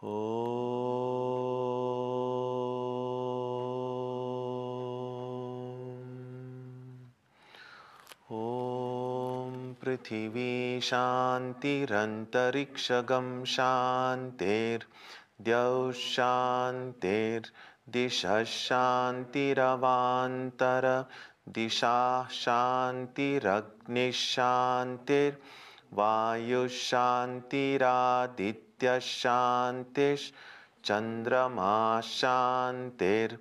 ॐ पृथिवी शान्तिरन्तरिक्षगं शान्तिर्द्यौः शान्तिर्दिशः शान्तिरवान्तर दिशाः शान्तिरग्निः शान्तिर्वायुः शान्तिरादित्यः शान्तिश्चन्द्रमा शान्तिर्नक्षत्राणि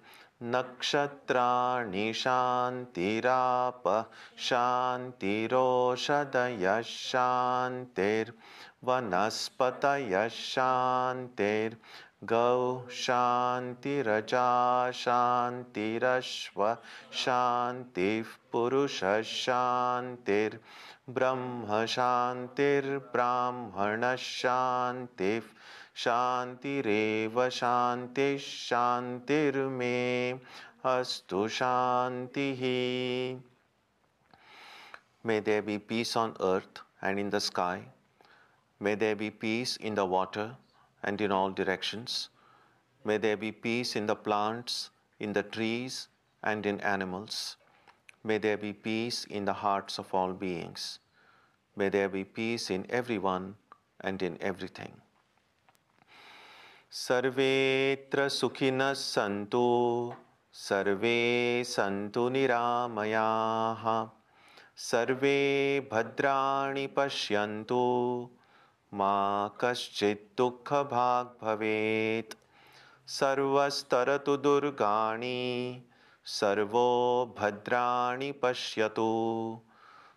शान्तिरापः शान्तिरोषधयः शान्तिर्वनस्पतयः शान्तिर्गौः शान्तिरजा शान्तिरश्वः शान्तिः पुरुषः शान्तिर्ब्रह्म शान्तिर्ब्राह्मणः शान्तिः शान्तिरेव शान्तिः शान्तिर्मे अस्तु शान्तिः. May there be peace on earth and in the sky. May there be peace in the water and in all directions. May there be peace in the plants, in the trees, and in animals. May there be peace in the hearts of all beings. May there be peace in everyone and in everything. Sarvetra sukhinas santu, sarve santu niramayaha, sarve bhadrani pashyantu, ma kaschit dukkha bhag bhavet, sarvastaratu durgani, sarvo bhadrani pashyatu,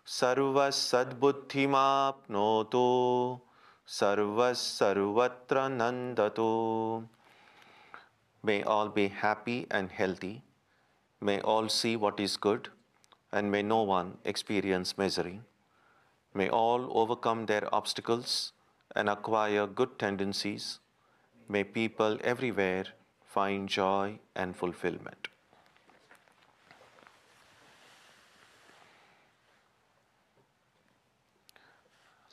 sarvas sadbuddhimapnotu, sarvas sarvatra nandatu. May all be happy and healthy. May all see what is good, and may no one experience misery. May all overcome their obstacles and acquire good tendencies. May people everywhere find joy and fulfillment.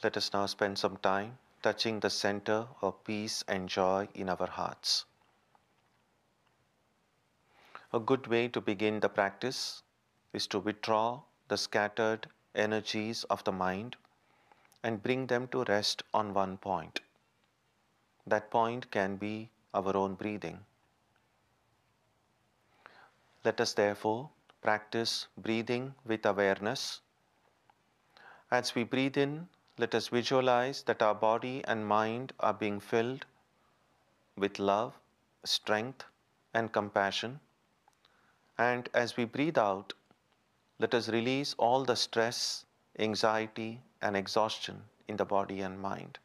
Let us now spend some time touching the center of peace and joy in our hearts. A good way to begin the practice is to withdraw the scattered energies of the mind and bring them to rest on one point. That point can be our own breathing. Let us therefore practice breathing with awareness. As we breathe in, let us visualize that our body and mind are being filled with love, strength, and compassion. And as we breathe out, let us release all the stress, anxiety, and exhaustion in the body and mind.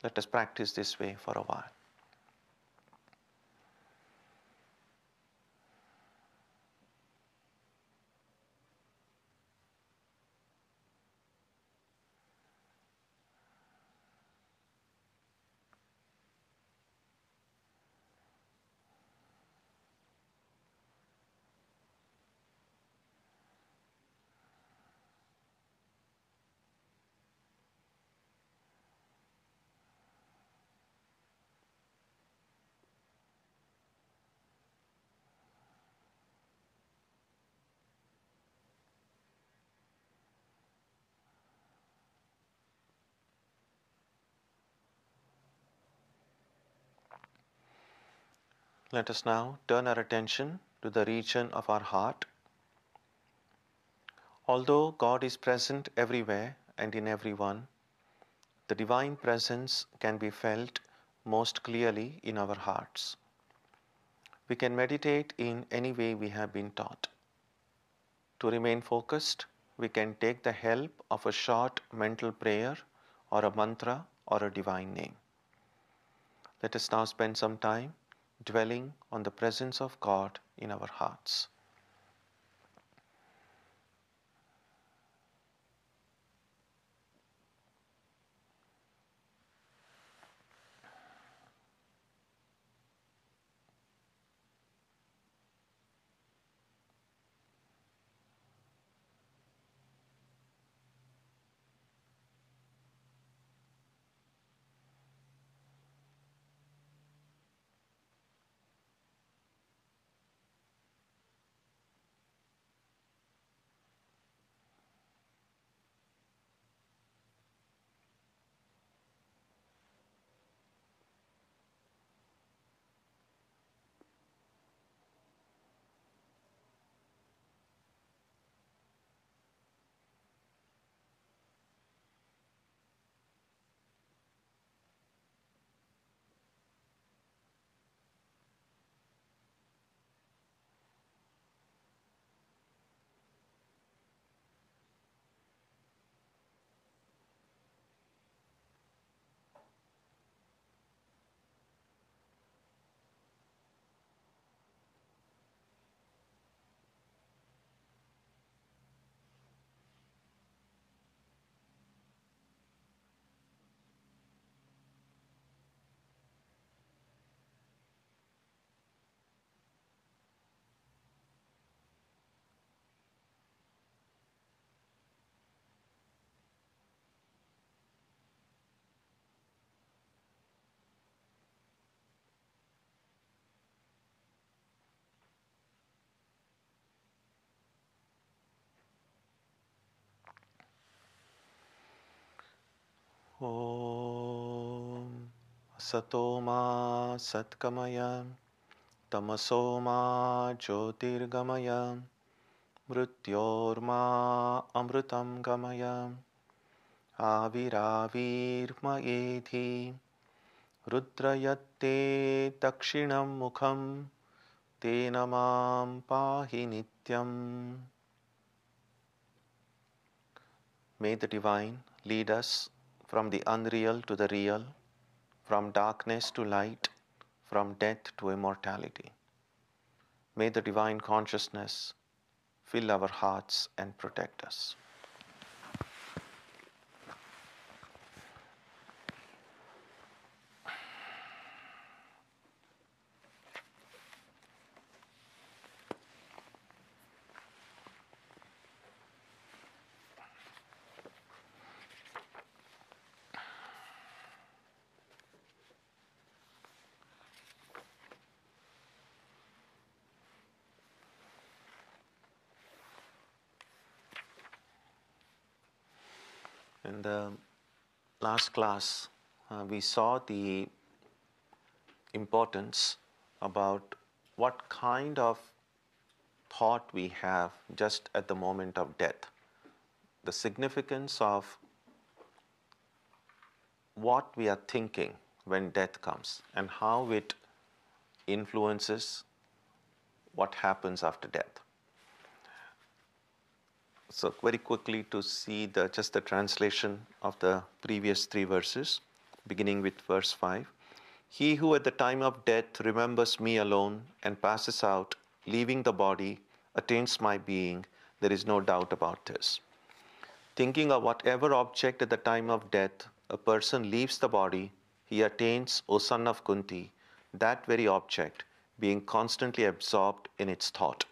Let us practice this way for a while. Let us now turn our attention to the region of our heart. Although God is present everywhere and in everyone, the divine presence can be felt most clearly in our hearts. We can meditate in any way we have been taught. To remain focused, we can take the help of a short mental prayer or a mantra or a divine name. Let us now spend some time dwelling on the presence of God in our hearts. Om Satoma Satkamaya Tamasoma Jyotirgamaya Mrityorma Amritam Gamaya Aviravirmayedhi Rudrayatte Dakshinam Mukham Tenamam Pahi Nityam. May the Divine lead us from the unreal to the real, from darkness to light, from death to immortality. May the Divine Consciousness fill our hearts and protect us. In the last class, we saw the importance about what kind of thought we have just at the moment of death, the significance of what we are thinking when death comes and how it influences what happens after death. So very quickly to see just the translation of the previous 3 verses, beginning with verse 5. He who at the time of death remembers me alone and passes out, leaving the body, attains my being. There is no doubt about this. Thinking of whatever object at the time of death a person leaves the body, he attains, O son of Kunti, that very object, being constantly absorbed in its thought.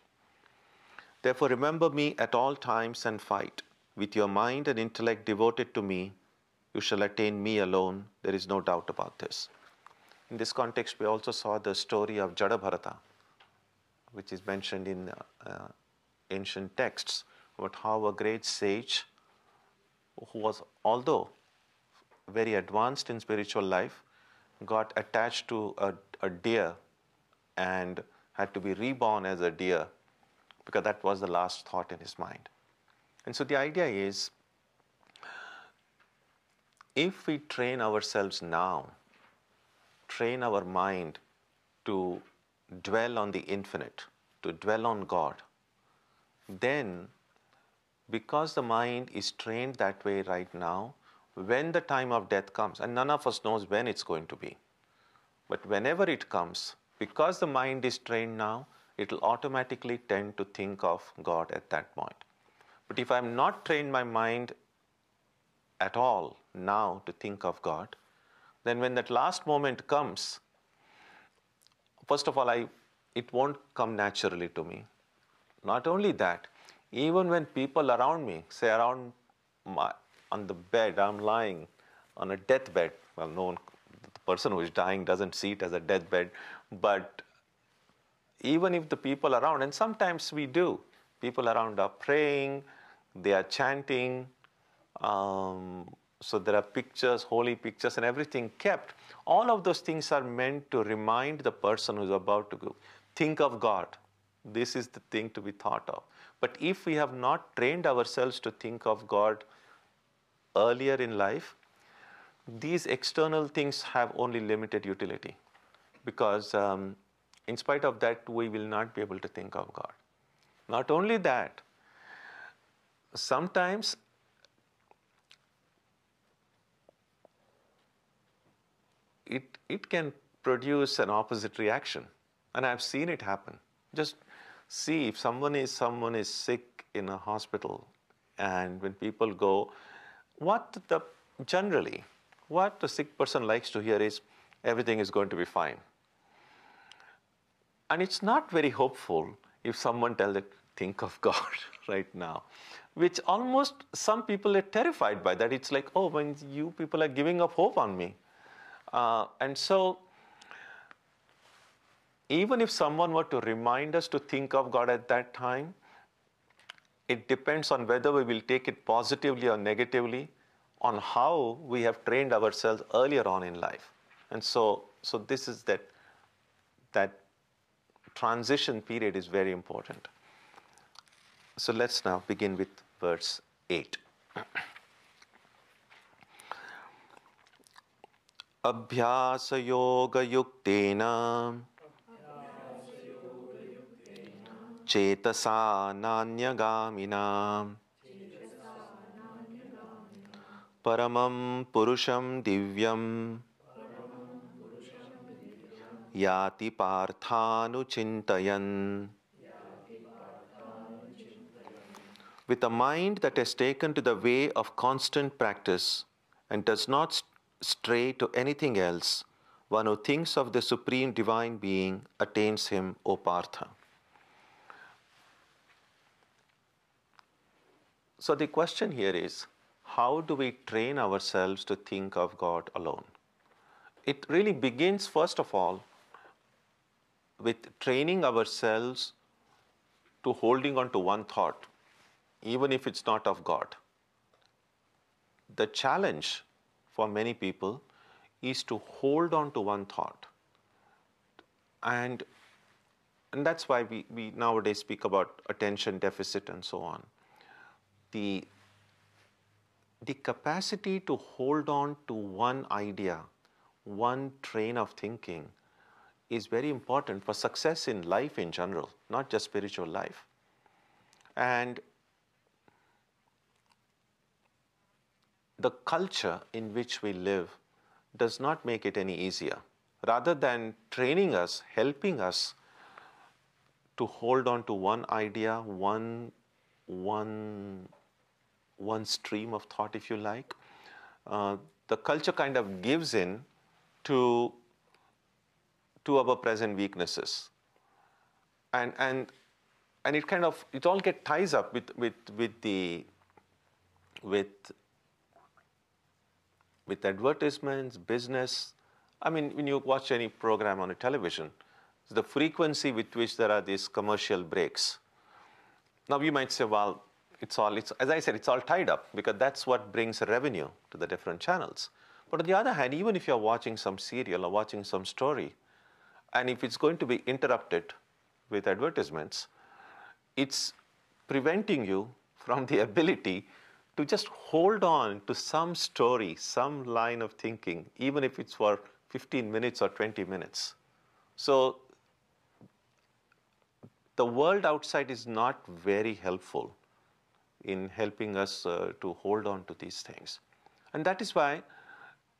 Therefore, remember me at all times and fight. With your mind and intellect devoted to me, you shall attain me alone. There is no doubt about this. In this context, we also saw the story of Jadabharata, which is mentioned in ancient texts, about how a great sage who was, although very advanced in spiritual life, got attached to a deer and had to be reborn as a deer, because that was the last thought in his mind. And so the idea is, if we train ourselves now, train our mind to dwell on the infinite, to dwell on God, then because the mind is trained that way right now, when the time of death comes, and none of us knows when it's going to be, but whenever it comes, because the mind is trained now, it will automatically tend to think of God at that point. But if I'm not trained my mind at all now to think of God, then when that last moment comes, first of all, it won't come naturally to me. Not only that, even when people around me, say around on the bed, I'm lying on a deathbed. Well, the person who is dying doesn't see it as a deathbed, but even if the people around, and sometimes we do, people around are praying, they are chanting, so there are pictures, holy pictures and everything kept. All of those things are meant to remind the person who's about to go, think of God. This is the thing to be thought of. But if we have not trained ourselves to think of God earlier in life, these external things have only limited utility, because in spite of that, we will not be able to think of God. Not only that, sometimes it can produce an opposite reaction. And I've seen it happen. Just see, if someone is sick in a hospital, and when people go, generally, what the sick person likes to hear is, everything is going to be fine. And it's not very hopeful if someone tells them, think of God right now, which almost some people are terrified by that. It's like, oh, when you people are giving up hope on me. And so even if someone were to remind us to think of God at that time, it depends on whether we will take it positively or negatively, on how we have trained ourselves earlier on in life. And so this is that transition period is very important. So let's now begin with verse 8. Abhyasa yoga yuktena cetasa nanyagaminam paramam purusham divyam yati parthanu chintayan. With a mind that has taken to the way of constant practice and does not stray to anything else, one who thinks of the Supreme Divine Being attains him, O Partha. So the question here is, how do we train ourselves to think of God alone? It really begins, first of all, with training ourselves to holding on to one thought, even if it's not of God. The challenge for many people is to hold on to one thought. And that's why we nowadays speak about attention deficit and so on. The capacity to hold on to one idea, one train of thinking, is very important for success in life in general, not just spiritual life. And the culture in which we live does not make it any easier. Rather than training us, helping us to hold on to one idea, one stream of thought, if you like, the culture kind of gives in to our present weaknesses, and it kind of, it all get ties up with advertisements, business. I mean, when you watch any program on a television, the frequency with which there are these commercial breaks. Now you might say, well, it's as I said, it's all tied up because that's what brings revenue to the different channels. But on the other hand, even if you're watching some serial or watching some story, and if it's going to be interrupted with advertisements, it's preventing you from the ability to just hold on to some story, some line of thinking, even if it's for 15 minutes or 20 minutes. So the world outside is not very helpful in helping us to hold on to these things. And that is why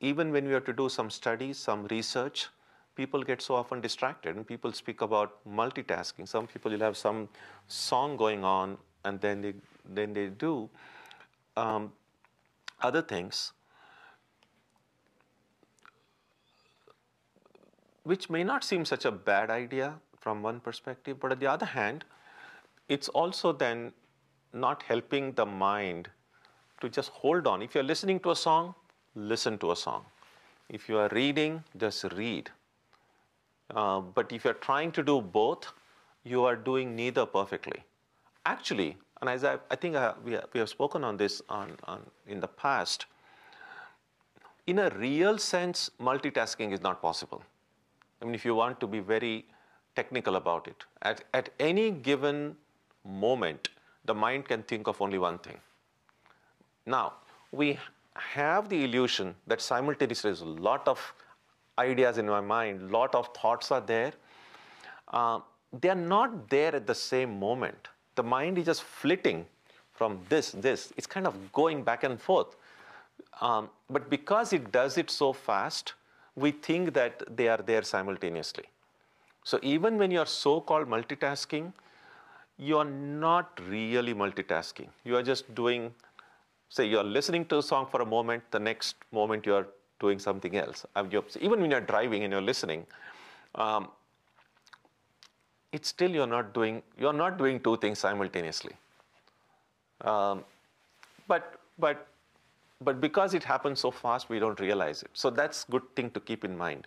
even when we have to do some studies, some research, people get so often distracted and people speak about multitasking. Some people will have some song going on and then they do other things which may not seem such a bad idea from one perspective, but on the other hand, it's also then not helping the mind to just hold on. If you're listening to a song, listen to a song. If you are reading, just read. But if you're trying to do both, you are doing neither perfectly. Actually, and as I think we have spoken on this in the past, in a real sense, multitasking is not possible. I mean, if you want to be very technical about it, at any given moment, the mind can think of only one thing. Now, we have the illusion that simultaneously there's a lot of ideas in my mind, lot of thoughts are there. They are not there at the same moment. The mind is just flitting from this. It's kind of going back and forth. But because it does it so fast, we think that they are there simultaneously. So even when you are so-called multitasking, you are not really multitasking. You are just doing, say you are listening to a song for a moment, the next moment you are doing something else. Even when you're driving and you're listening, it's still you're not doing two things simultaneously. But because it happens so fast, we don't realize it. So that's a good thing to keep in mind.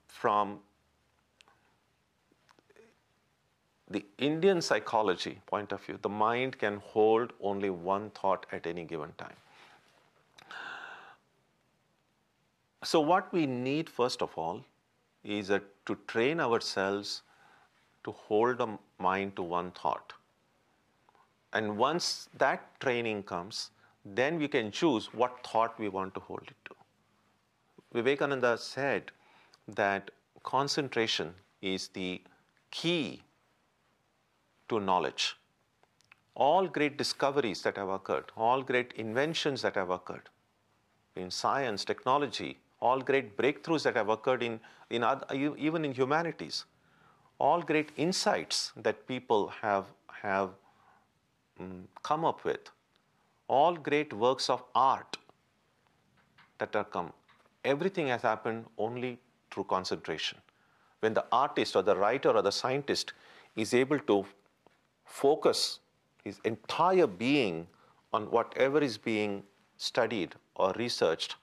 From the Indian psychology point of view, the mind can hold only one thought at any given time. So what we need first of all is to train ourselves to hold a mind to one thought. And once that training comes, then we can choose what thought we want to hold it to. Vivekananda said that concentration is the key to knowledge. All great discoveries that have occurred, all great inventions that have occurred in science, technology, all great breakthroughs that have occurred even in humanities, all great insights that people have come up with, all great works of art that are come, everything has happened only through concentration. When the artist or the writer or the scientist is able to focus his entire being on whatever is being studied or researched,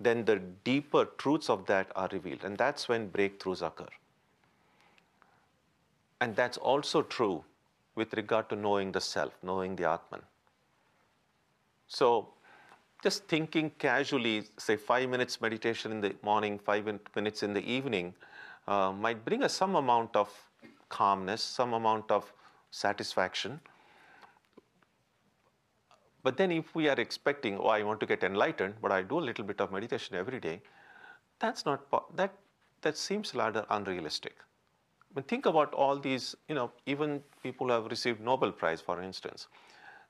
then the deeper truths of that are revealed. And that's when breakthroughs occur. And that's also true with regard to knowing the self, knowing the Atman. So just thinking casually, say 5 minutes meditation in the morning, 5 minutes in the evening, might bring us some amount of calmness, some amount of satisfaction. But then if we are expecting, oh, I want to get enlightened, but I do a little bit of meditation every day, that's not, that seems rather unrealistic. But think about all these, even people who have received Nobel Prize, for instance,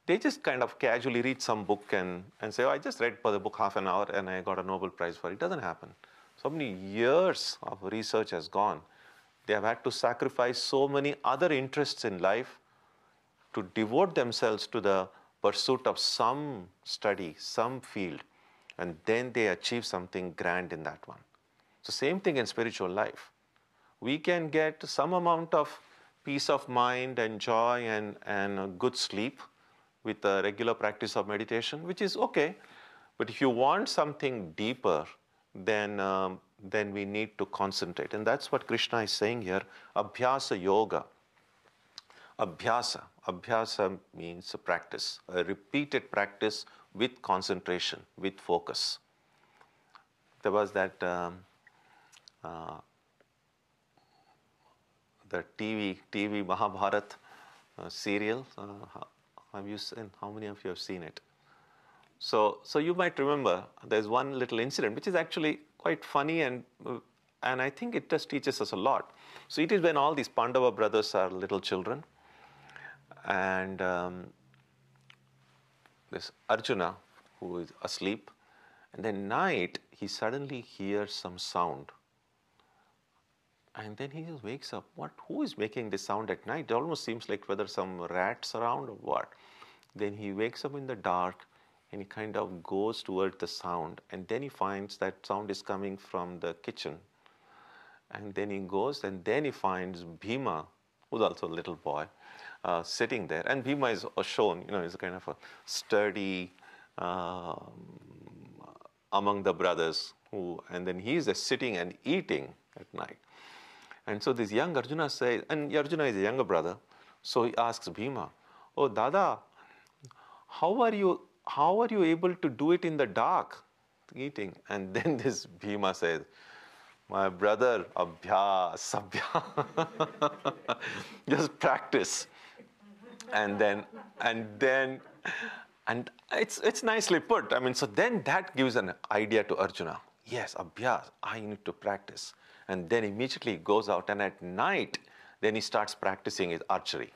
they just kind of casually read some book and say, oh, I just read the book half an hour and I got a Nobel Prize for it. It doesn't happen. So many years of research has gone. They have had to sacrifice so many other interests in life to devote themselves to the pursuit of some study, some field, and then they achieve something grand in that one. So same thing in spiritual life. We can get some amount of peace of mind and joy and a good sleep with a regular practice of meditation, which is okay. But if you want something deeper, then we need to concentrate. And that's what Krishna is saying here, Abhyasa Yoga. Abhyasa means a practice, a repeated practice with concentration, with focus. There was that the TV Mahabharat serial. Have you seen? How many of you have seen it? So you might remember there's one little incident which is actually quite funny and I think it just teaches us a lot. So it is when all these Pandava brothers are little children, and this Arjuna, who is asleep, and then night he suddenly hears some sound. And then he just wakes up. Who is making this sound at night? It almost seems like whether some rats around or what. Then he wakes up in the dark and he kind of goes toward the sound. And then he finds that sound is coming from the kitchen. And then he goes and then he finds Bhima, who's also a little boy, sitting there. And Bhima is shown, is kind of a sturdy among the brothers. And then he is just sitting and eating at night. And so this young Arjuna says, and Arjuna is a younger brother, so he asks Bhima, "Oh, Dada, how are you able to do it in the dark, eating?" And then this Bhima says, "My brother, abhyas, just practice." And it's nicely put. I mean, so then that gives an idea to Arjuna. Yes, abhyas, I need to practice. And then immediately he goes out, and at night, then he starts practicing his archery.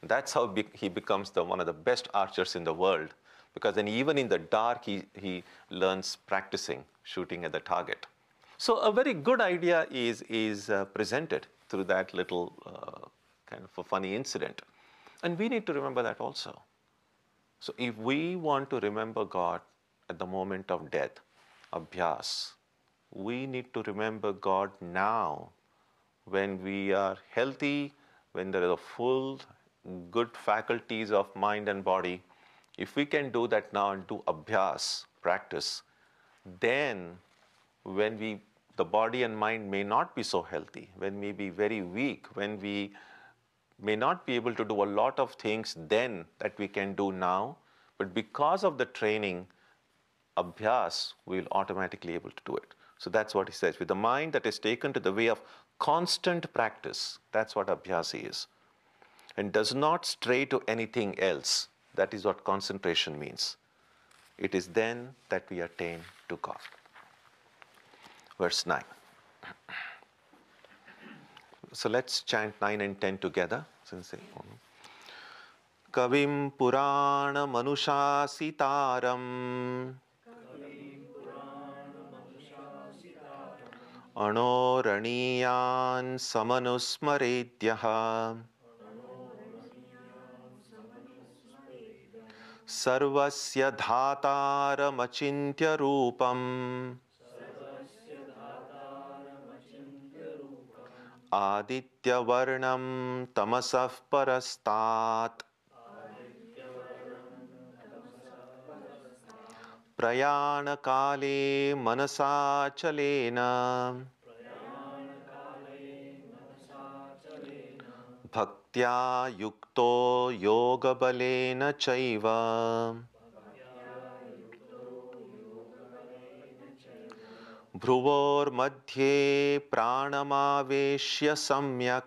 That's how he becomes one of the best archers in the world, because then even in the dark, he learns practicing, shooting at the target. So a very good idea is presented through that little kind of a funny incident. And we need to remember that also. So if we want to remember God at the moment of death, abhyas, we need to remember God now when we are healthy, when there are full good faculties of mind and body. If we can do that now and do abhyas, practice, then when the body and mind may not be so healthy, when we be very weak, when we may not be able to do a lot of things then that we can do now, but because of the training, abhyas, we will automatically able to do it. So that's what he says. With the mind that is taken to the way of constant practice, that's what abhyas is. And does not stray to anything else. That is what concentration means. It is then that we attain to God. Verse 9. So let's chant 9 and 10 together. Kavim Purana Manushasitaram Anoraniyan Samanusmaredyaha Sarvasya Dhataramachintya Rupam Aditya Varnam Tamasah Parastat Prayana Kale Manasachalena Bhaktya Yukto Yoga Balena Chaiva Bhruvor Madhye Pranamaveshya Samyak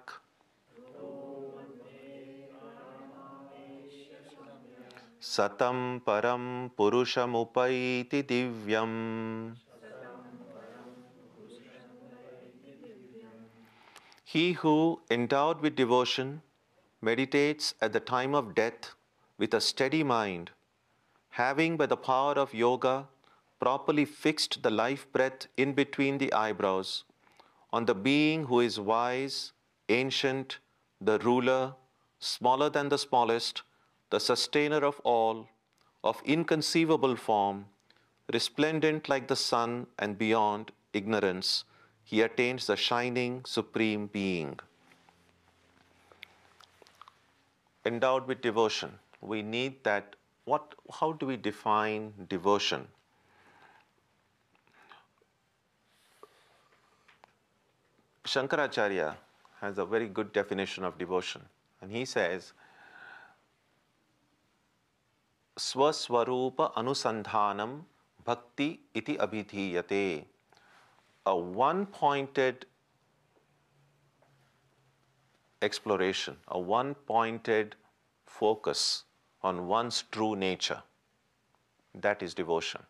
Satam Param Purushamupaiti Divyam. He who, endowed with devotion, meditates at the time of death with a steady mind, having by the power of yoga properly fixed the life breath in between the eyebrows, on the being who is wise, ancient, the ruler, smaller than the smallest, the sustainer of all, of inconceivable form, resplendent like the sun and beyond ignorance, he attains the shining supreme being. Endowed with devotion, we need that. How do we define devotion? Shankaracharya has a very good definition of devotion, and he says, Swaswarupa Anusandhanam Bhakti iti abhidhiyate. A one-pointed exploration, a one-pointed focus on one's true nature. That is devotion.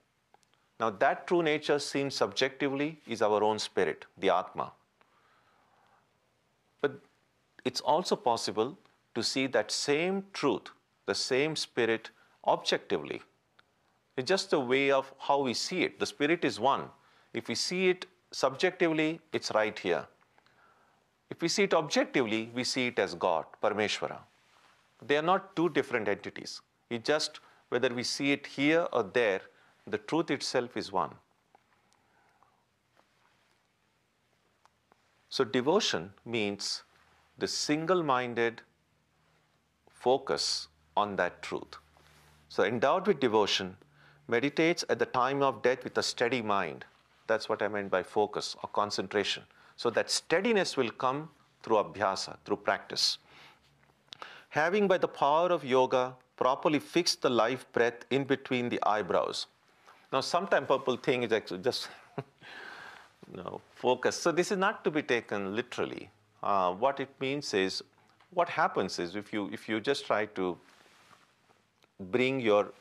Now that true nature seen subjectively is our own spirit, the Atma. But it's also possible to see that same truth, the same spirit objectively. It's just a way of how we see it. The spirit is one. If we see it subjectively, it's right here. If we see it objectively, we see it as God, Parameshwara. They are not two different entities. It's just whether we see it here or there, the truth itself is one. So devotion means the single-minded focus on that truth. So endowed with devotion, meditates at the time of death with a steady mind. That's what I meant by focus or concentration. So that steadiness will come through abhyasa, through practice. Having by the power of yoga properly fixed the life breath in between the eyebrows. Now sometimes people think it's actually just focus. So this is not to be taken literally. What it means is, what happens is if you just try to bring your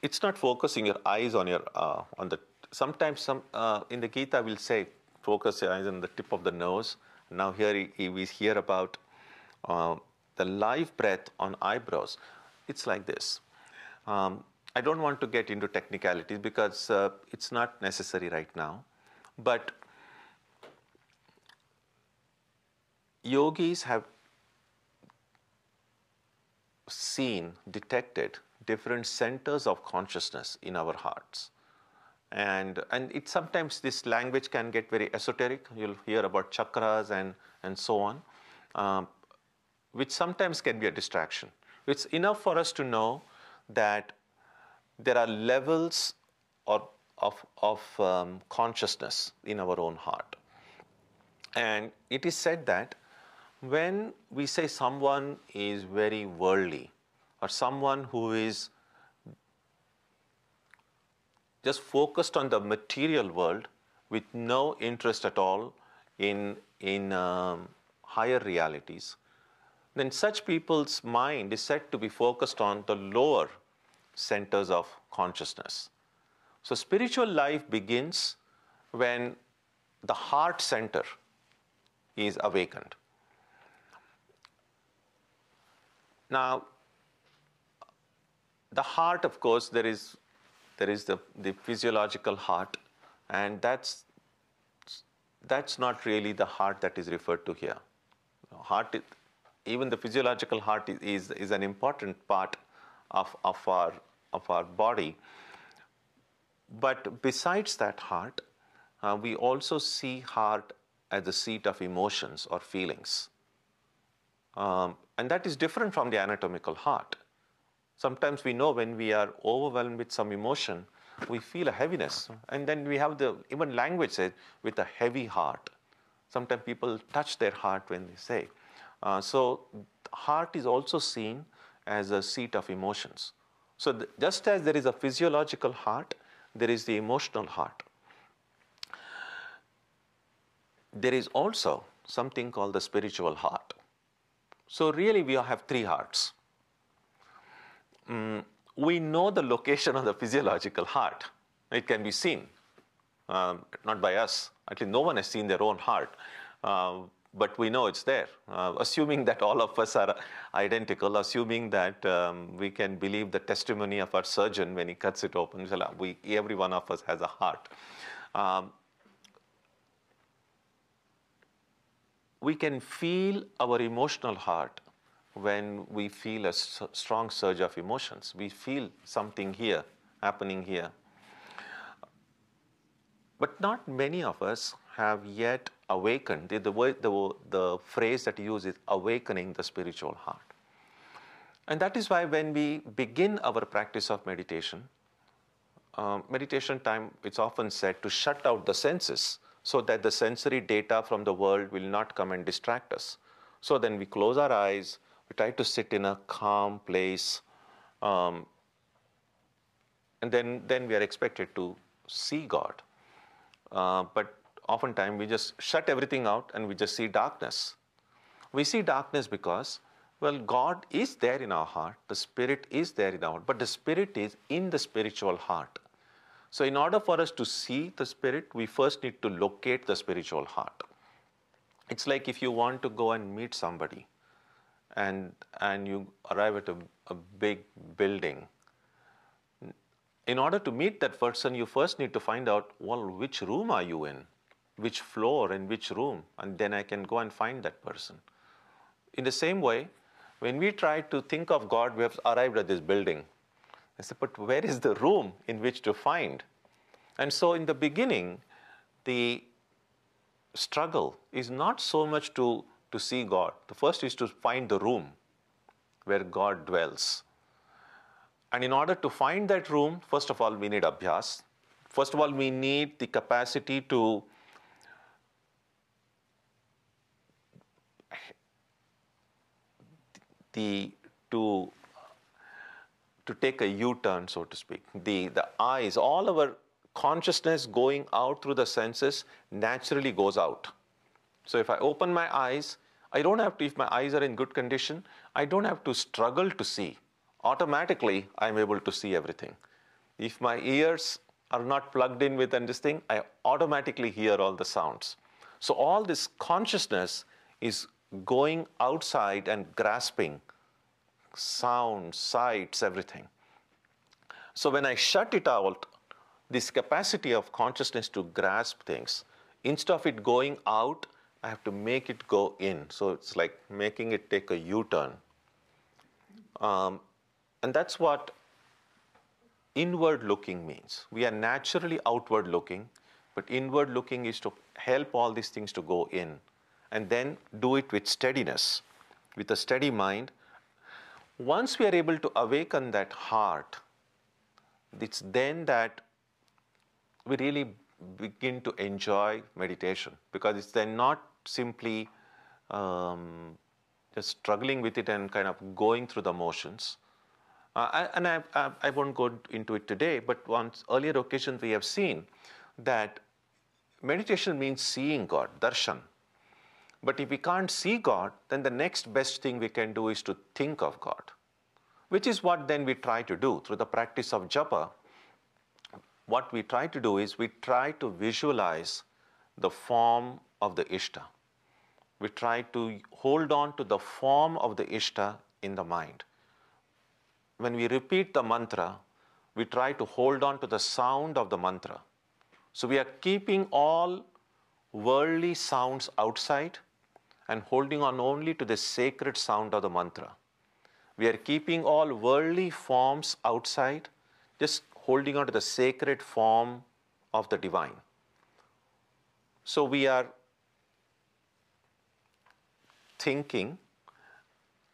it's not focusing your eyes on your on the. Sometimes in the Gita will say focus your eyes on the tip of the nose. Now here we hear about the life breath on eyebrows. It's like this. I don't want to get into technicalities because it's not necessary right now. But yogis have seen, detected different centers of consciousness in our hearts. And it sometimes this language can get very esoteric. You'll hear about chakras and so on, which sometimes can be a distraction. It's enough for us to know that there are levels of consciousness in our own heart. And it is said that when we say someone is very worldly, or someone who is just focused on the material world with no interest at all in higher realities, then such people's mind is said to be focused on the lower centers of consciousness. So spiritual life begins when the heart center is awakened. Now, the heart, of course, there is the physiological heart, and that's not really the heart that is referred to here. Heart, even the physiological heart is an important part of our body. But besides that heart, we also see heart as the seat of emotions or feelings. And that is different from the anatomical heart. Sometimes we know when we are overwhelmed with some emotion, we feel a heaviness. And then we have even language says, with a heavy heart. Sometimes people touch their heart when they say. So heart is also seen as a seat of emotions. So just as there is a physiological heart, there is the emotional heart. There is also something called the spiritual heart. So really we have three hearts. We know the location of the physiological heart. It can be seen, not by us. Actually, no one has seen their own heart, but we know it's there. Assuming that all of us are identical, assuming that we can believe the testimony of our surgeon when he cuts it open, every one of us has a heart. We can feel our emotional heart when we feel a strong surge of emotions. We feel something here, happening here. But not many of us have yet awakened. The phrase that you use is awakening the spiritual heart. And that is why when we begin our practice of meditation, meditation time, it's often said to shut out the senses so that the sensory data from the world will not come and distract us. So then we close our eyes, we try to sit in a calm place, and then we are expected to see God. But oftentimes we just shut everything out and we just see darkness. We see darkness because, well, God is there in our heart, the Spirit is there in our heart, but the Spirit is in the spiritual heart. So in order for us to see the Spirit, we first need to locate the spiritual heart. It's like if you want to go and meet somebody and you arrive at a big building. In order to meet that person, you first need to find out, well, which room are you in? Which floor and which room? And then I can go and find that person. In the same way, when we try to think of God, we have arrived at this building. I said, but where is the room in which to find? And so in the beginning, the struggle is not so much to see God. The first is to find the room where God dwells. And in order to find that room, first of all, we need abhyas. First of all, we need the capacity to take a U-turn, so to speak. The eyes, all our consciousness going out through the senses naturally goes out. So if I open my eyes, I don't have to, if my eyes are in good condition, I don't have to struggle to see. Automatically, I'm able to see everything. If my ears are not plugged in with this thing, I automatically hear all the sounds. So all this consciousness is going outside and grasping sounds, sights, everything. So when I shut it out, this capacity of consciousness to grasp things, instead of it going out, I have to make it go in. So it's like making it take a U-turn. And that's what inward looking means. We are naturally outward looking, but inward looking is to help all these things to go in. And then do it with steadiness, with a steady mind. Once we are able to awaken that heart, it's then that we really begin to enjoy meditation, because it's then not simply just struggling with it and kind of going through the motions, I won't go into it today, but on earlier occasions we have seen that meditation means seeing God, darshan. But if we can't see God, then the next best thing we can do is to think of God, which is what then we try to do through the practice of japa. What we try to do is we try to visualize the form of the Ishta. We try to hold on to the form of the Ishta in the mind. When we repeat the mantra, we try to hold on to the sound of the mantra. So we are keeping all worldly sounds outside and holding on only to the sacred sound of the mantra. We are keeping all worldly forms outside, just holding on to the sacred form of the divine. So we are thinking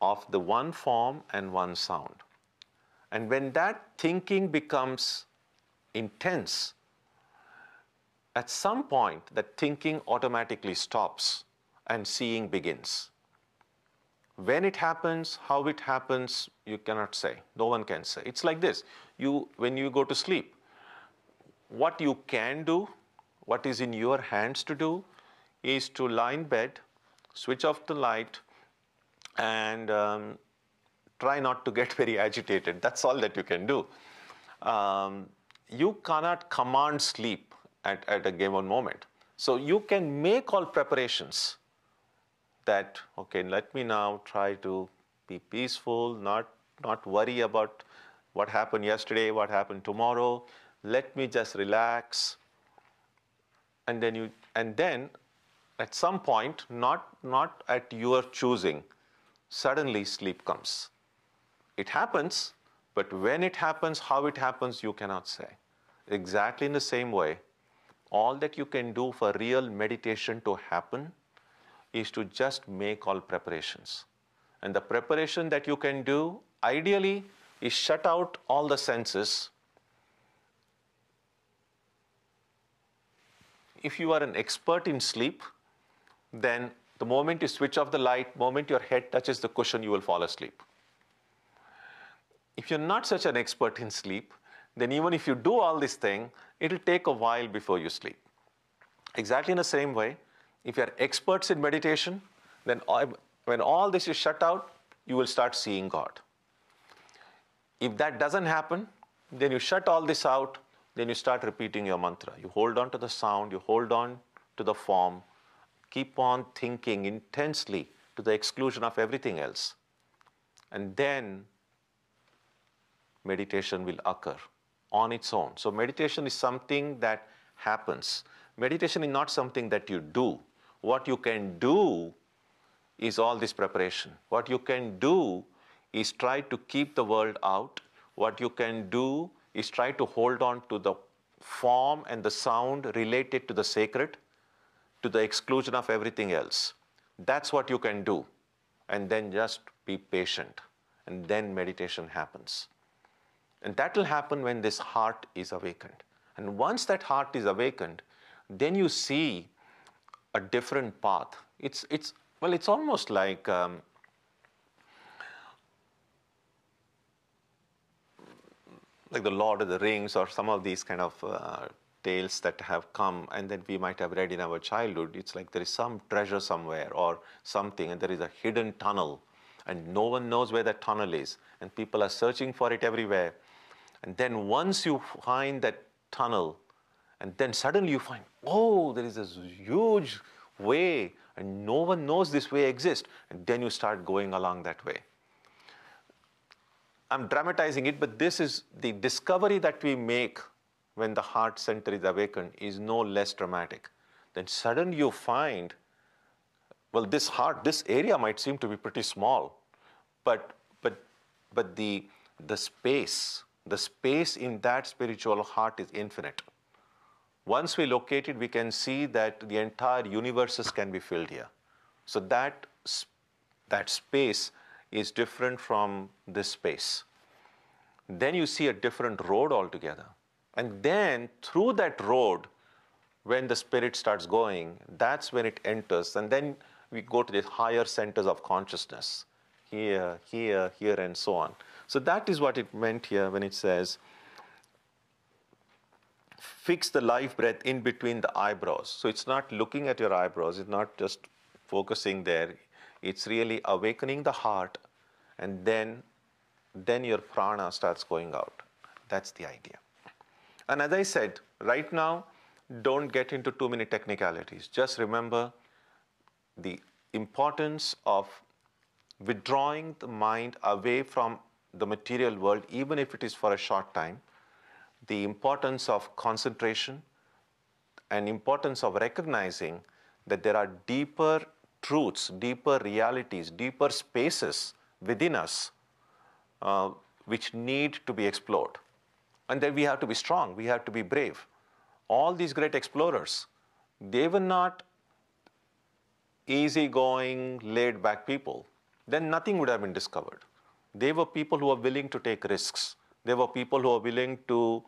of the one form and one sound. And when that thinking becomes intense, at some point that thinking automatically stops and seeing begins. When it happens, how it happens, you cannot say. No one can say. It's like this. When you go to sleep, what you can do, what is in your hands to do, is to lie in bed, switch off the light, and try not to get very agitated. That's all that you can do. You cannot command sleep at a given moment. So you can make all preparations that, okay, let me now try to be peaceful, not worry about what happened yesterday, what happened tomorrow. Let me just relax. And then at some point, not at your choosing, suddenly sleep comes. It happens, but when it happens, how it happens, you cannot say. Exactly in the same way, all that you can do for real meditation to happen is to just make all preparations. And the preparation that you can do, ideally, is shut out all the senses. If you are an expert in sleep, then the moment you switch off the light, moment your head touches the cushion, you will fall asleep. If you're not such an expert in sleep, then even if you do all this thing, it'll take a while before you sleep. Exactly in the same way, if you're experts in meditation, then when all this is shut out, you will start seeing God. If that doesn't happen, then you shut all this out, then you start repeating your mantra. You hold on to the sound, you hold on to the form, keep on thinking intensely to the exclusion of everything else. And then meditation will occur on its own. So meditation is something that happens. Meditation is not something that you do. What you can do is all this preparation. What you can do is try to keep the world out. What you can do is try to hold on to the form and the sound related to the sacred, to the exclusion of everything else. That's what you can do. And then just be patient. And then meditation happens. And that will happen when this heart is awakened. And once that heart is awakened, then you see a different path. It's almost like the Lord of the Rings or some of these kind of tales that have come and that we might have read in our childhood. It's like there is some treasure somewhere or something, and there is a hidden tunnel, and no one knows where that tunnel is, and people are searching for it everywhere. And then once you find that tunnel, and then suddenly you find, oh, there is this huge way, and no one knows this way exists, and then you start going along that way. I'm dramatizing it, but this is the discovery that we make when the heart center is awakened is no less dramatic. Then suddenly you find, well, this area might seem to be pretty small, but the space in that spiritual heart is infinite. Once we locate it, we can see that the entire universes can be filled here. So that space is different from this space. Then you see a different road altogether. And then through that road, when the spirit starts going, that's when it enters. And then we go to the higher centers of consciousness, here, and so on. So that is what it meant here when it says, fix the life breath in between the eyebrows. So it's not looking at your eyebrows, it's not just focusing there. It's really awakening the heart, and then your prana starts going out. That's the idea. And as I said, right now, don't get into too many technicalities. Just remember the importance of withdrawing the mind away from the material world, even if it is for a short time, the importance of concentration, and importance of recognizing that there are deeper truths, deeper realities, deeper spaces within us which need to be explored. And then we have to be strong, we have to be brave. All these great explorers, they were not easygoing, laid-back people. Then nothing would have been discovered. They were people who were willing to take risks. They were people who were willing to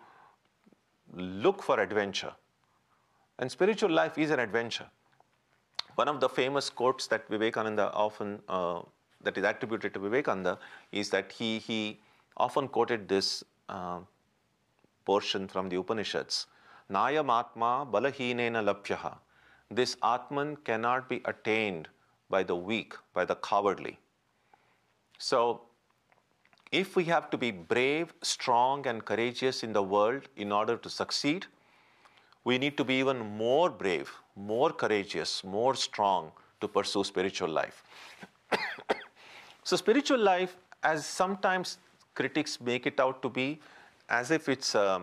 look for adventure. And spiritual life is an adventure. One of the famous quotes that Vivekananda often, that is attributed to Vivekananda, is that he often quoted this portion from the Upanishads. Nayam atma balahinena lapyaha. This Atman cannot be attained by the weak, by the cowardly. So, if we have to be brave, strong, and courageous in the world in order to succeed, we need to be even more brave, more courageous, more strong to pursue spiritual life. So spiritual life, as sometimes critics make it out to be, as if it's a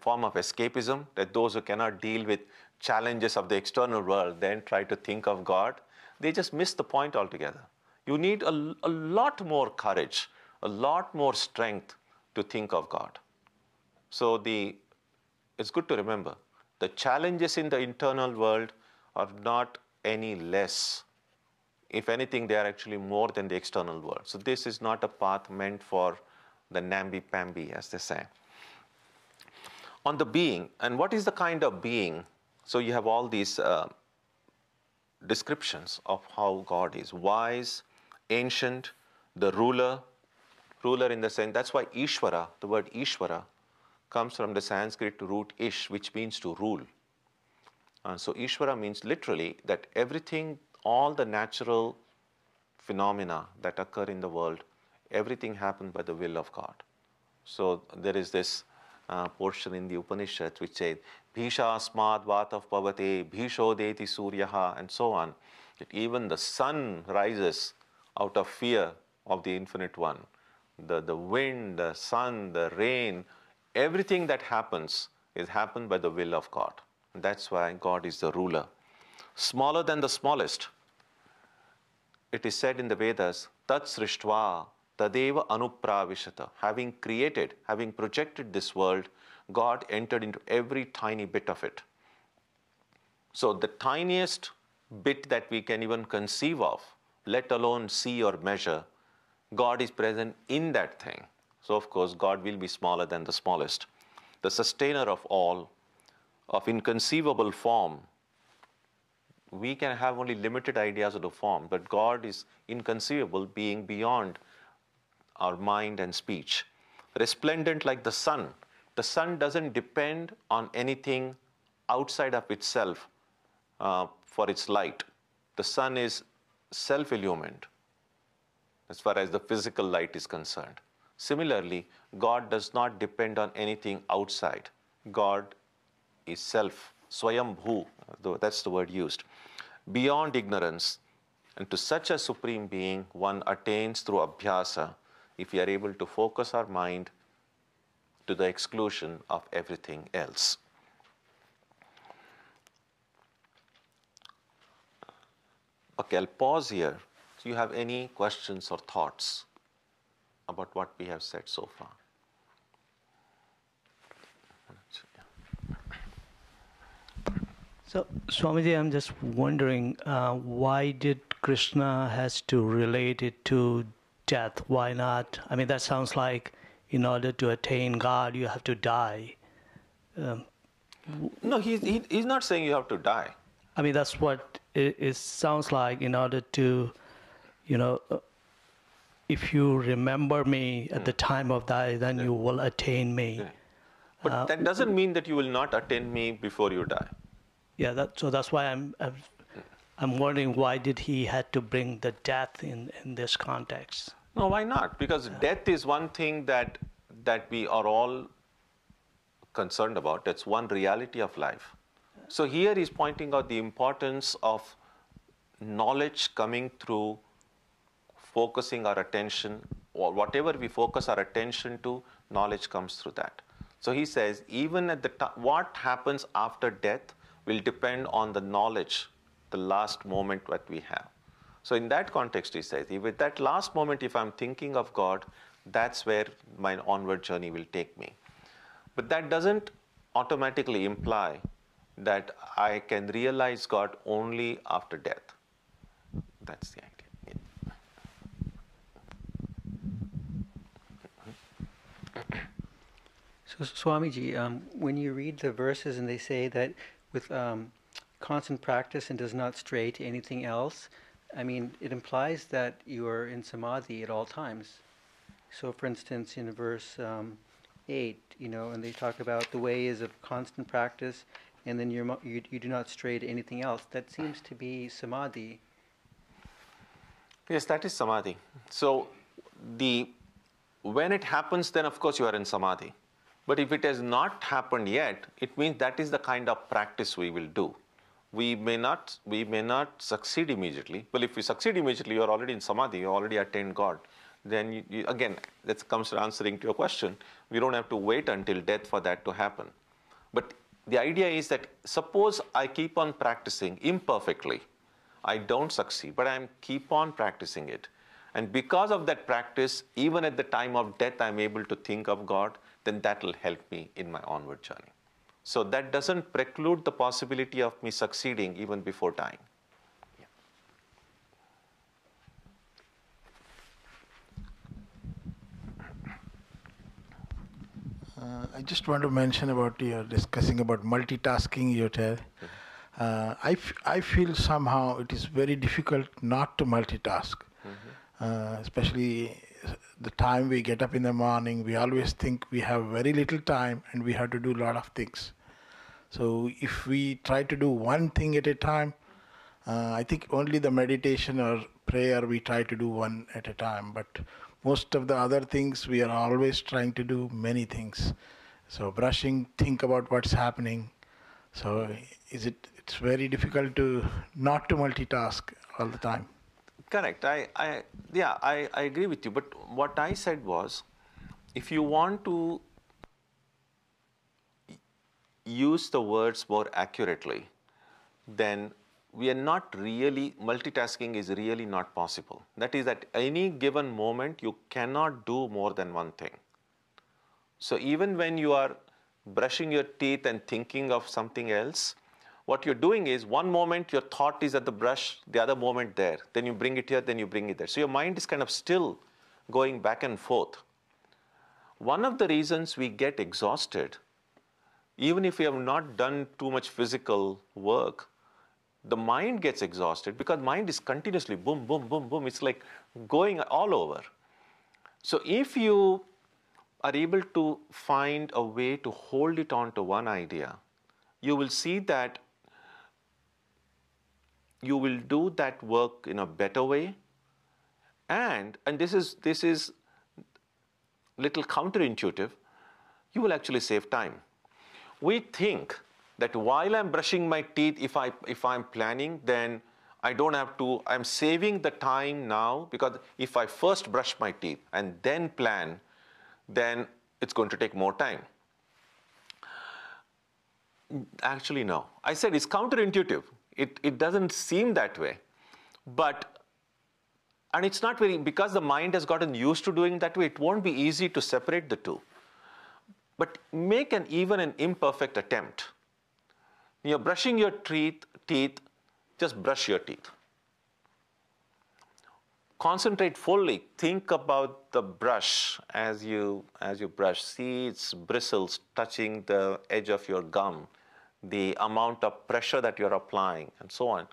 form of escapism, that those who cannot deal with challenges of the external world then try to think of God, they just miss the point altogether. You need a lot more courage, a lot more strength to think of God. So it's good to remember, the challenges in the internal world are not any less. If anything, they are actually more than the external world. So this is not a path meant for the namby-pamby, as they say. On the being, and what is the kind of being? So you have all these descriptions of how God is. Wise, ancient, the ruler in the sense, that's why Ishvara, the word Ishvara, comes from the Sanskrit root ish, which means to rule. So Ishvara means literally that everything, all the natural phenomena that occur in the world, everything happens by the will of God. So there is this portion in the Upanishads which says, Bhisha asmad vatav pavate, bhishodeti suryaha, and so on. That even the sun rises out of fear of the Infinite One. The wind, the sun, the rain, everything that happens is happened by the will of God. And that's why God is the ruler. Smaller than the smallest. It is said in the Vedas, Tat srishtva tadeva anupravishata. Having created, having projected this world, God entered into every tiny bit of it. So the tiniest bit that we can even conceive of, let alone see or measure, God is present in that thing. So of course, God will be smaller than the smallest. The sustainer of all, of inconceivable form. We can have only limited ideas of the form, but God is inconceivable, being beyond our mind and speech. Resplendent like the sun. The sun doesn't depend on anything outside of itself for its light. The sun is self-illumined as far as the physical light is concerned. Similarly, God does not depend on anything outside. God is self, swayambhu, that's the word used, beyond ignorance. And to such a supreme being, one attains through abhyasa, if we are able to focus our mind to the exclusion of everything else. Okay, I'll pause here. Do you have any questions or thoughts about what we have said so far? So, Swamiji, I'm just wondering, why did Krishna has to relate it to death? Why not? I mean, that sounds like in order to attain God, you have to die. No, he's not saying you have to die. I mean, that's what it sounds like. In order to, if you remember me at the time of die, then you will attain me. Yeah. But that doesn't mean that you will not attain me before you die. Yeah, so that's why I'm wondering why did he had to bring the death in this context? No, why not? Because death is one thing that we are all concerned about. That's one reality of life. So here he's pointing out the importance of knowledge coming through focusing our attention, or whatever we focus our attention to, knowledge comes through that. So he says, even at the what happens after death will depend on the knowledge, the last moment that we have. So in that context, he says, if at that last moment, if I'm thinking of God, that's where my onward journey will take me. But that doesn't automatically imply that I can realize God only after death. That's the idea. So, Swamiji, when you read the verses and they say that with constant practice and does not stray to anything else, I mean, it implies that you are in samadhi at all times. So, for instance, in verse 8, and they talk about the way is of constant practice, and then you do not stray to anything else. That seems to be samadhi. Yes, that is samadhi. So, when it happens, then of course you are in samadhi. But if it has not happened yet, it means that is the kind of practice we will do. We may not succeed immediately. Well, if we succeed immediately, you are already in samadhi, you already attained God. Then again, that comes to answering to your question. We don't have to wait until death for that to happen. But the idea is that suppose I keep on practicing imperfectly. I don't succeed, but I keep on practicing it. And because of that practice, even at the time of death, I'm able to think of God, then that will help me in my onward journey. So that doesn't preclude the possibility of me succeeding even before dying. I just want to mention about your discussing about multitasking, you tell. I feel somehow it is very difficult not to multitask. Especially the time we get up in the morning, we always think we have very little time and we have to do a lot of things. So if we try to do one thing at a time, I think only the meditation or prayer we try to do one at a time, but most of the other things we are always trying to do many things. So brushing, think about what's happening. So it's very difficult to not to multitask all the time. Correct. I agree with you. But what I said was, if you want to use the words more accurately, then we are not really, multitasking is really not possible. That is, at any given moment, you cannot do more than one thing. So even when you are brushing your teeth and thinking of something else, what you're doing is one moment your thought is at the brush, the other moment there. Then you bring it here, then you bring it there. So your mind is kind of still going back and forth. One of the reasons we get exhausted, even if we have not done too much physical work, the mind gets exhausted because mind is continuously boom, boom, boom, boom. It's like going all over. So if you are able to find a way to hold it on to one idea, you will see that you will do that work in a better way. And this is little counterintuitive, you will actually save time. We think that while I'm brushing my teeth, if I'm planning, then I don't have to, I'm saving the time now, because if I first brush my teeth and then plan, then it's going to take more time. Actually, no. I said it's counterintuitive. It doesn't seem that way. And it's not very, because the mind has gotten used to doing that way, it won't be easy to separate the two. But make even an imperfect attempt. You're brushing your teeth, just brush your teeth. Concentrate fully. Think about the brush as you brush. See its bristles touching the edge of your gum, the amount of pressure that you're applying, and so on.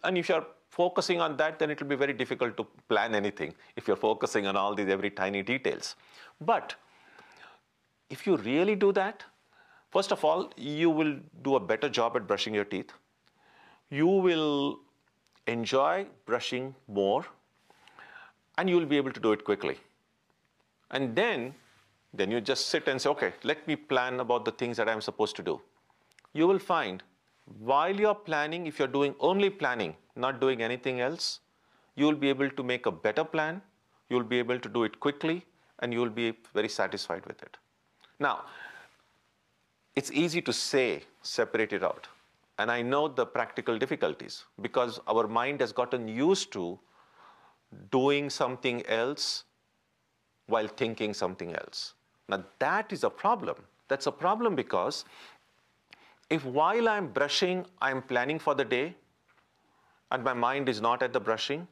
And if you're focusing on that, then it will be very difficult to plan anything if you're focusing on all these every tiny details. But if you really do that, first of all, you will do a better job at brushing your teeth. You will enjoy brushing more, and you will be able to do it quickly. And then you just sit and say, okay, let me plan about the things that I'm supposed to do. You will find while you're planning, if you're doing only planning, not doing anything else, you will be able to make a better plan, you'll be able to do it quickly, and you will be very satisfied with it. Now, it's easy to say, separate it out. And I know the practical difficulties because our mind has gotten used to doing something else while thinking something else. Now, that is a problem. That's a problem because if while I'm brushing, I'm planning for the day, and my mind is not at the brushing,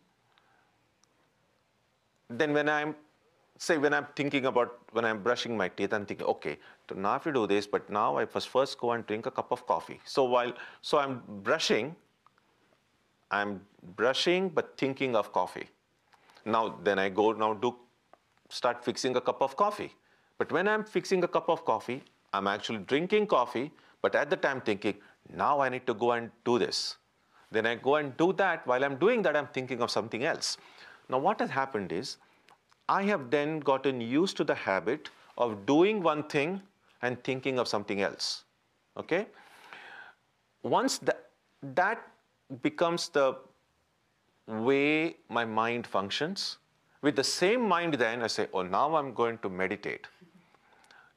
then when I'm thinking about, when I'm brushing my teeth, I'm thinking, okay, so now I have to do this, but now I must first go and drink a cup of coffee. So I'm brushing, but thinking of coffee. Now, then I go start fixing a cup of coffee. But when I'm fixing a cup of coffee, I'm actually drinking coffee, but at the time thinking, now I need to go and do this. Then I go and do that. While I'm doing that, I'm thinking of something else. Now, what has happened is, I have then gotten used to the habit of doing one thing and thinking of something else. Okay? Once that becomes the way my mind functions, with the same mind then I say, oh, now I'm going to meditate.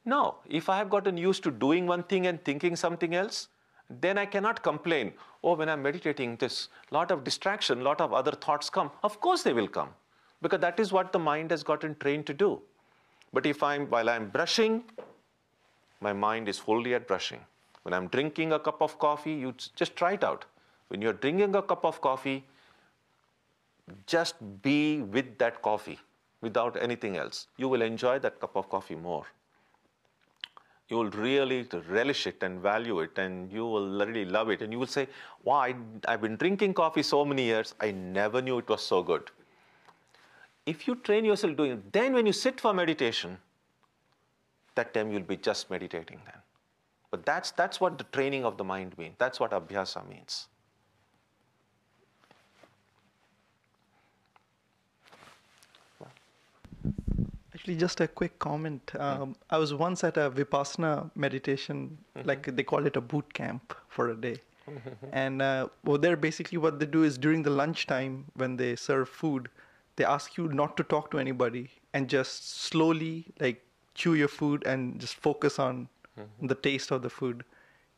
No, if I have gotten used to doing one thing and thinking something else, then I cannot complain. Oh, when I'm meditating, this lot of distraction, lot of other thoughts come. Of course they will come, because that is what the mind has gotten trained to do. But while I'm brushing, my mind is fully at brushing. When I'm drinking a cup of coffee, you just try it out. When you're drinking a cup of coffee, just be with that coffee without anything else. You will enjoy that cup of coffee more. You will really relish it and value it, and you will really love it. And you will say, wow, I've been drinking coffee so many years, I never knew it was so good. If you train yourself doing it, then when you sit for meditation, that time you'll be just meditating then. But that's what the training of the mind means. That's what abhyasa means. Actually, just a quick comment. I was once at a Vipassana meditation, like they call it a boot camp for a day. And there basically what they do is during the lunchtime when they serve food, they ask you not to talk to anybody and just slowly like chew your food and just focus on the taste of the food.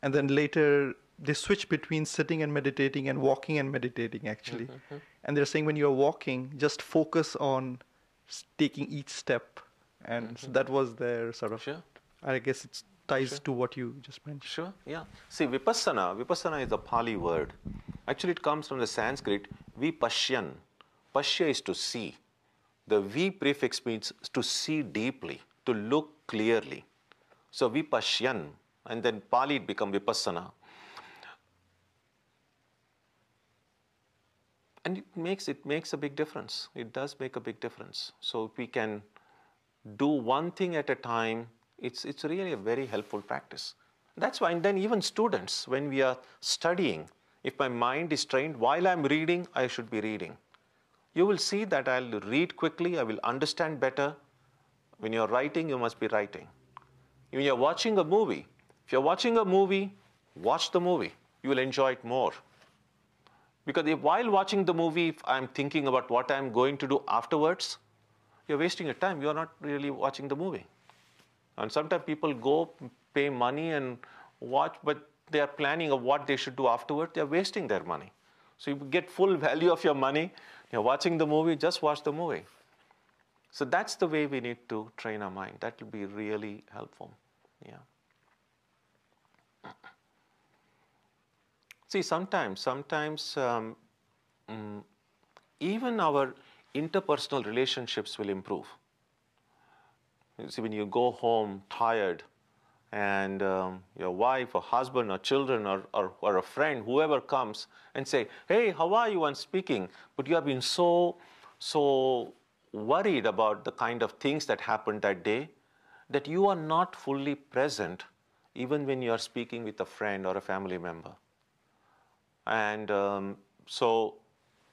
And then later they switch between sitting and meditating and walking and meditating actually. And they're saying when you're walking, just focus on taking each step. And so that was their sort of, Sure. I guess it ties to what you just mentioned. Sure, yeah. See, vipassana is a Pali word. Actually, it comes from the Sanskrit, vipashyan. Pashya is to see. The V prefix means to see deeply, to look clearly. So vipashyan, and then Pali it becomes vipassana. And it makes a big difference. It does make a big difference. So we can do one thing at a time. It's really a very helpful practice. That's why, and then even students, when we are studying, if my mind is trained, while I'm reading, I should be reading. You will see that I'll read quickly, I will understand better. When you're writing, you must be writing. When you're watching a movie, if you're watching a movie, watch the movie. You will enjoy it more. Because while watching the movie, if I'm thinking about what I'm going to do afterwards, you're wasting your time. You're not really watching the movie. And sometimes people go pay money and watch, but they are planning of what they should do afterwards. They're wasting their money. So you get full value of your money. You're watching the movie, just watch the movie. So that's the way we need to train our mind. That will be really helpful. Yeah. See, sometimes even our interpersonal relationships will improve. You see, when you go home tired and your wife or husband or children or a friend, whoever comes and say, hey, how are you? And speaking, but you have been so worried about the kind of things that happened that day that you are not fully present even when you are speaking with a friend or a family member. And so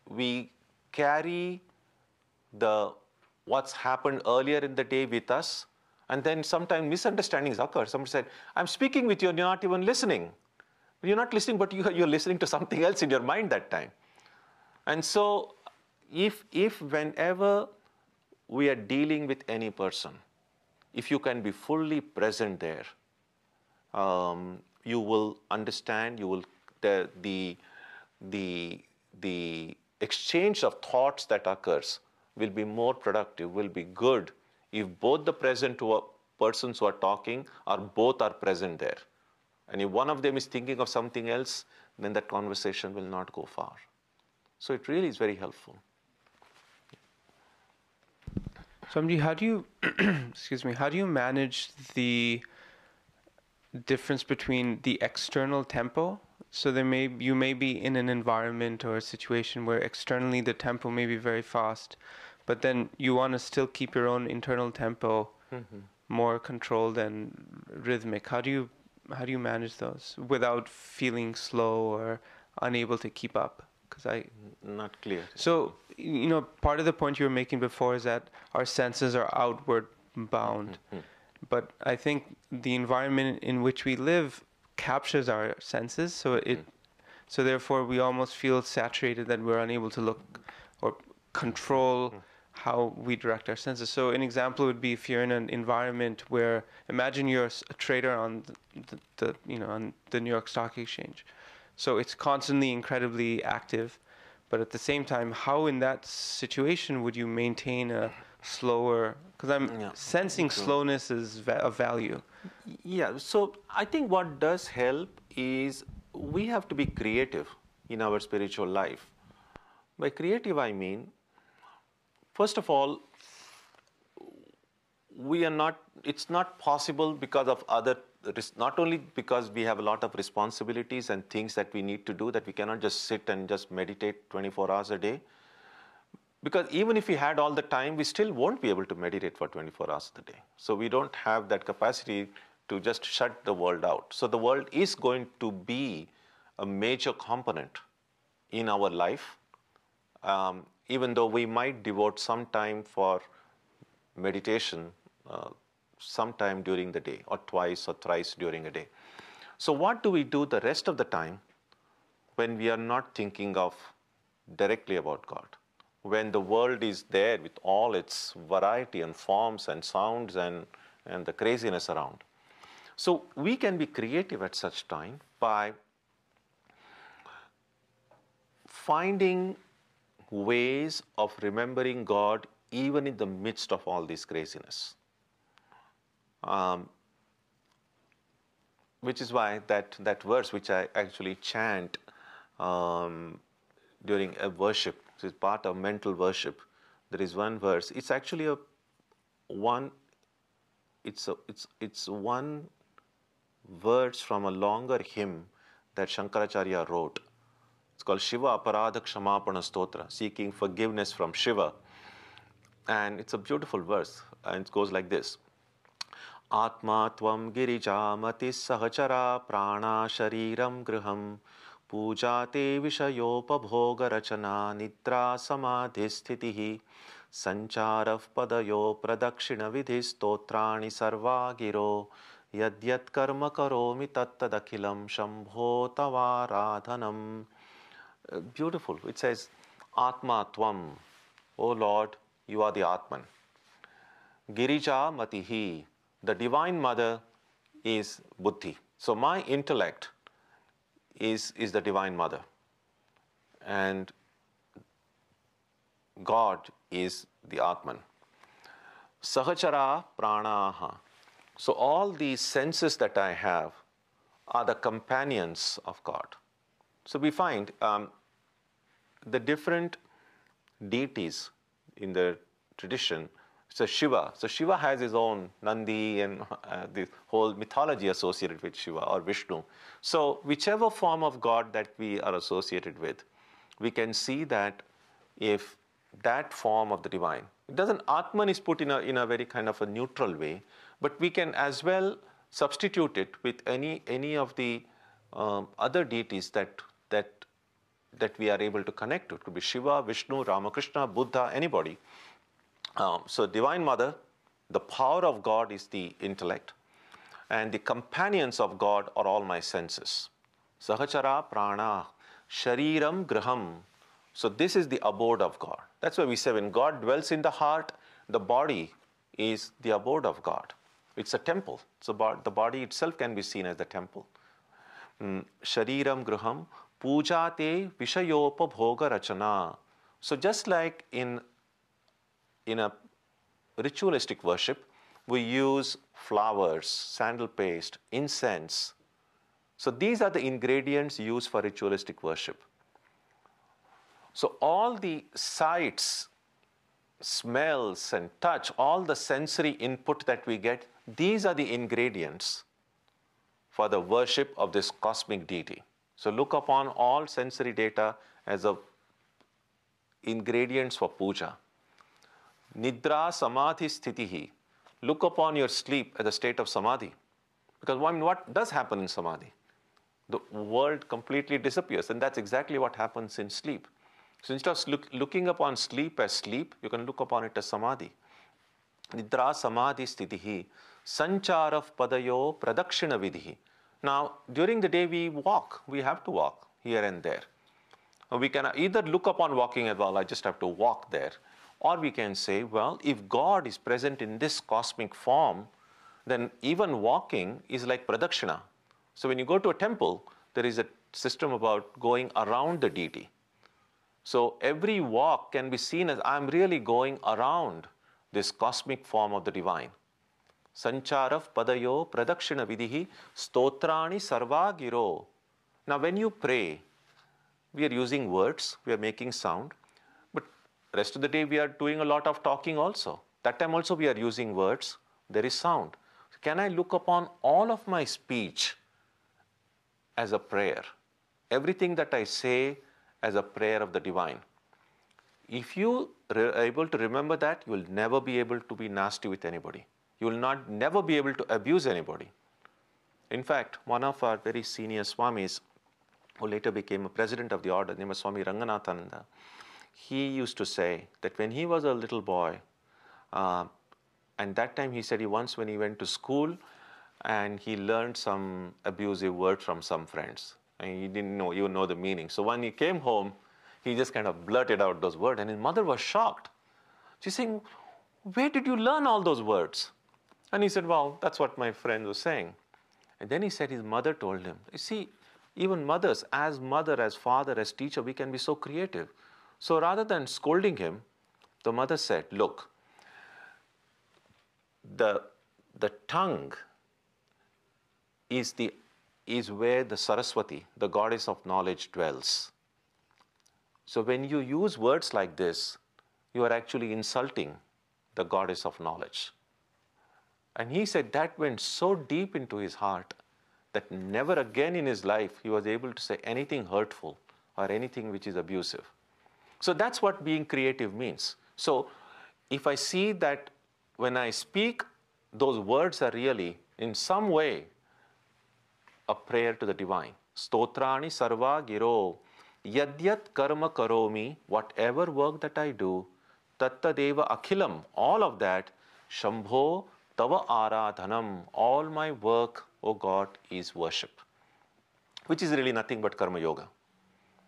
we carry what's happened earlier in the day with us, and then sometimes misunderstandings occur. Somebody said, I'm speaking with you and you're not even listening. You're not listening, but you're listening to something else in your mind that time. And so if whenever we are dealing with any person, if you can be fully present there, you will understand, the exchange of thoughts that occurs will be more productive, will be good if both the present persons who are talking are both are present there. And if one of them is thinking of something else, then that conversation will not go far. So it really is very helpful. Swamiji, how do you, excuse me, how do you manage the difference between the external tempo? So you may be in an environment or a situation where externally the tempo may be very fast, but then you want to still keep your own internal tempo more controlled and rhythmic. How do you manage those without feeling slow or unable to keep up? Because Not clear. So, part of the point you were making before is that our senses are outward bound. But I think the environment in which we live captures our senses, so therefore we almost feel saturated that we're unable to look or control how we direct our senses. So an example would be if you're in an environment where, imagine you're a trader on on the New York Stock Exchange. So it's constantly incredibly active, but at the same time, how in that situation would you maintain a slower, because I'm sensing slowness is of value. Yeah, so I think what does help is we have to be creative in our spiritual life. By creative, I mean, first of all, it's not possible because of not only because we have a lot of responsibilities and things that we need to do, that we cannot just sit and just meditate 24 hours a day. Because even if we had all the time, we still won't be able to meditate for 24 hours a day. So we don't have that capacity to just shut the world out. So the world is going to be a major component in our life, even though we might devote some time for meditation sometime during the day, or twice or thrice during a day. So what do we do the rest of the time when we are not thinking of directly about God? When the world is there with all its variety and forms and sounds and the craziness around. So we can be creative at such time by finding ways of remembering God even in the midst of all this craziness. Which is why that verse which I actually chant during a worship, which is part of mental worship, there is one verse. It's actually one verse from a longer hymn that Shankaracharya wrote. It's called Shiva Aparadha Kshamapana Stotra, seeking forgiveness from Shiva. And it's a beautiful verse, and it goes like this. Atma tvam girijamati sahachara prana shariram griham pujate vishayopabhoga rachana nidra samadhi sthitihi sancharav padayo pradakshina vidhi stotrani sarva giro yadyat karma karomi tattadakhilam shambho tavaradhanam. Beautiful. It says, Atma tvam, O Lord, you are the Atman. Girija matihi, the Divine Mother is Buddhi. So my intellect is the Divine Mother. And God is the Atman. Sahachara pranaha. So all these senses that I have are the companions of God. So we find the different deities in the tradition. So Shiva. So Shiva has his own Nandi and the whole mythology associated with Shiva, or Vishnu. So whichever form of God that we are associated with, we can see that if that form of the divine, it doesn't, Atman is put in a very kind of a neutral way, but we can as well substitute it with any of the other deities that we are able to connect to. It could be Shiva, Vishnu, Ramakrishna, Buddha, anybody. So Divine Mother, the power of God is the intellect, and the companions of God are all my senses. Sahachara prana, shariram graham. So this is the abode of God. That's why we say when God dwells in the heart, the body is the abode of God. It's a temple. So the body itself can be seen as the temple. Shariram graham, pujate vishayopabhoga rachana. So just like in a ritualistic worship, we use flowers, sandal paste, incense. So these are the ingredients used for ritualistic worship. So all the sights, smells and touch, all the sensory input that we get, these are the ingredients for the worship of this cosmic deity. So look upon all sensory data as ingredients for puja. Nidra samadhi sthitihi. Look upon your sleep as a state of samadhi. Because what does happen in samadhi? The world completely disappears, and that's exactly what happens in sleep. So instead of looking upon sleep as sleep, you can look upon it as samadhi. Nidra samadhi sthitihi. Sancharav padayo pradakshina vidhi. Now, during the day we walk. We have to walk here and there. We can either look upon walking as, well, I just have to walk there. Or we can say, well, if God is present in this cosmic form, then even walking is like pradakshina. So when you go to a temple, there is a system about going around the deity. So every walk can be seen as I'm really going around this cosmic form of the divine. Sancharav padayo pradakshina vidhi stotrani sarva giro. Now when you pray, we are using words, we are making sound, but rest of the day we are doing a lot of talking also. That time also we are using words, there is sound. So can I look upon all of my speech as a prayer? Everything that I say as a prayer of the divine. If you are able to remember that, you will never be able to be nasty with anybody. You will never be able to abuse anybody. In fact, one of our very senior Swamis, who later became a president of the order, named Swami Ranganathananda, he used to say that when he was a little boy, and that time he said once when he went to school and he learned some abusive word from some friends, and he didn't even know the meaning. So when he came home, he just kind of blurted out those words, and his mother was shocked. She's saying, where did you learn all those words? And he said, well, that's what my friend was saying. And then he said his mother told him, you see, even mothers, as mother, as father, as teacher, we can be so creative. So rather than scolding him, the mother said, look, the tongue is where the Saraswati, the goddess of knowledge, dwells. So when you use words like this, you are actually insulting the goddess of knowledge. And he said that went so deep into his heart that never again in his life he was able to say anything hurtful or anything which is abusive. So that's what being creative means. So if I see that when I speak, those words are really in some way a prayer to the divine. Stotrani sarva giro yadyat karma karomi, whatever work that I do, tatta deva akhilam, all of that, shambho tava aradhanam, all my work, O God, is worship, which is really nothing but karma yoga.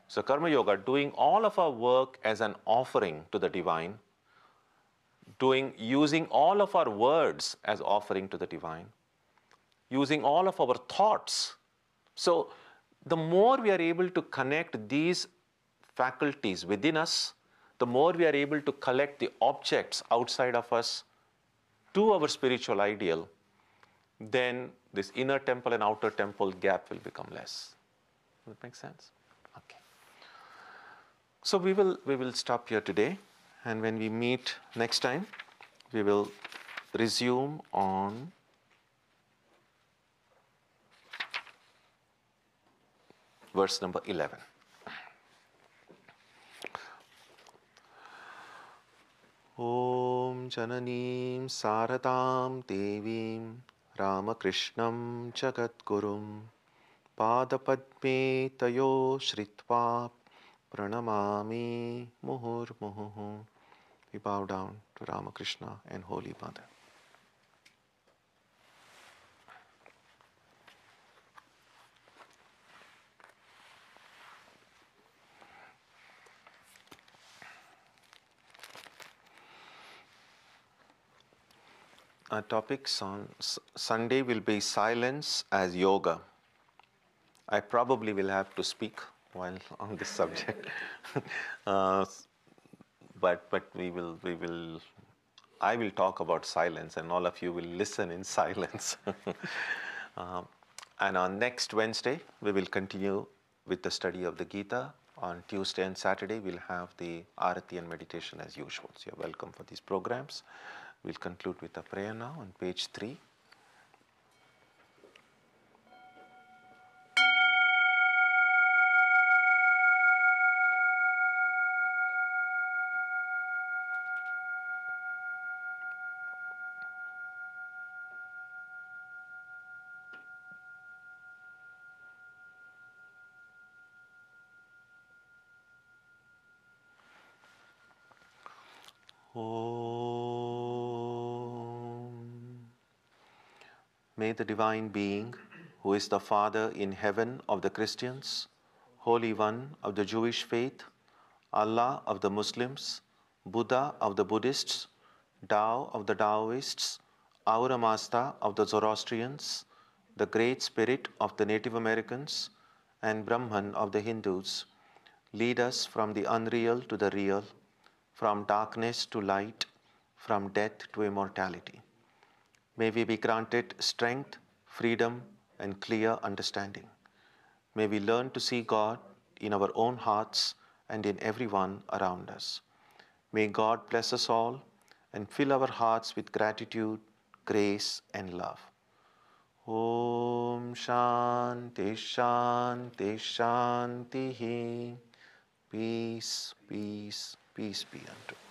So karma yoga, doing all of our work as an offering to the divine, using all of our words as offering to the divine, using all of our thoughts. So the more we are able to connect these faculties within us, the more we are able to collect the objects outside of us to our spiritual ideal, then this inner temple and outer temple gap will become less. Does that make sense? Okay. So we will stop here today, and when we meet next time, We will resume on verse number 11. Om Jananim Saratam Devim Ramakrishnam Jagadgurum Padapadme Tayo Shritva Pranamami Muhurmuhu. We bow down to Ramakrishna and Holy Mother. Our topics on Sunday will be silence as yoga. I probably will have to speak while on this subject, but I will talk about silence, and all of you will listen in silence. And on next Wednesday, we will continue with the study of the Gita. On Tuesday and Saturday, we'll have the Arati and meditation as usual. So you're welcome for these programs. We'll conclude with a prayer now on page 3. May the Divine Being, who is the Father in heaven of the Christians, Holy One of the Jewish faith, Allah of the Muslims, Buddha of the Buddhists, Tao of the Taoists, Ahura Mazda of the Zoroastrians, the Great Spirit of the Native Americans, and Brahman of the Hindus, lead us from the unreal to the real, from darkness to light, from death to immortality. May we be granted strength, freedom, and clear understanding. May we learn to see God in our own hearts and in everyone around us. May God bless us all and fill our hearts with gratitude, grace, and love. Om Shanti Shanti Shanti. Peace, peace, peace be unto you.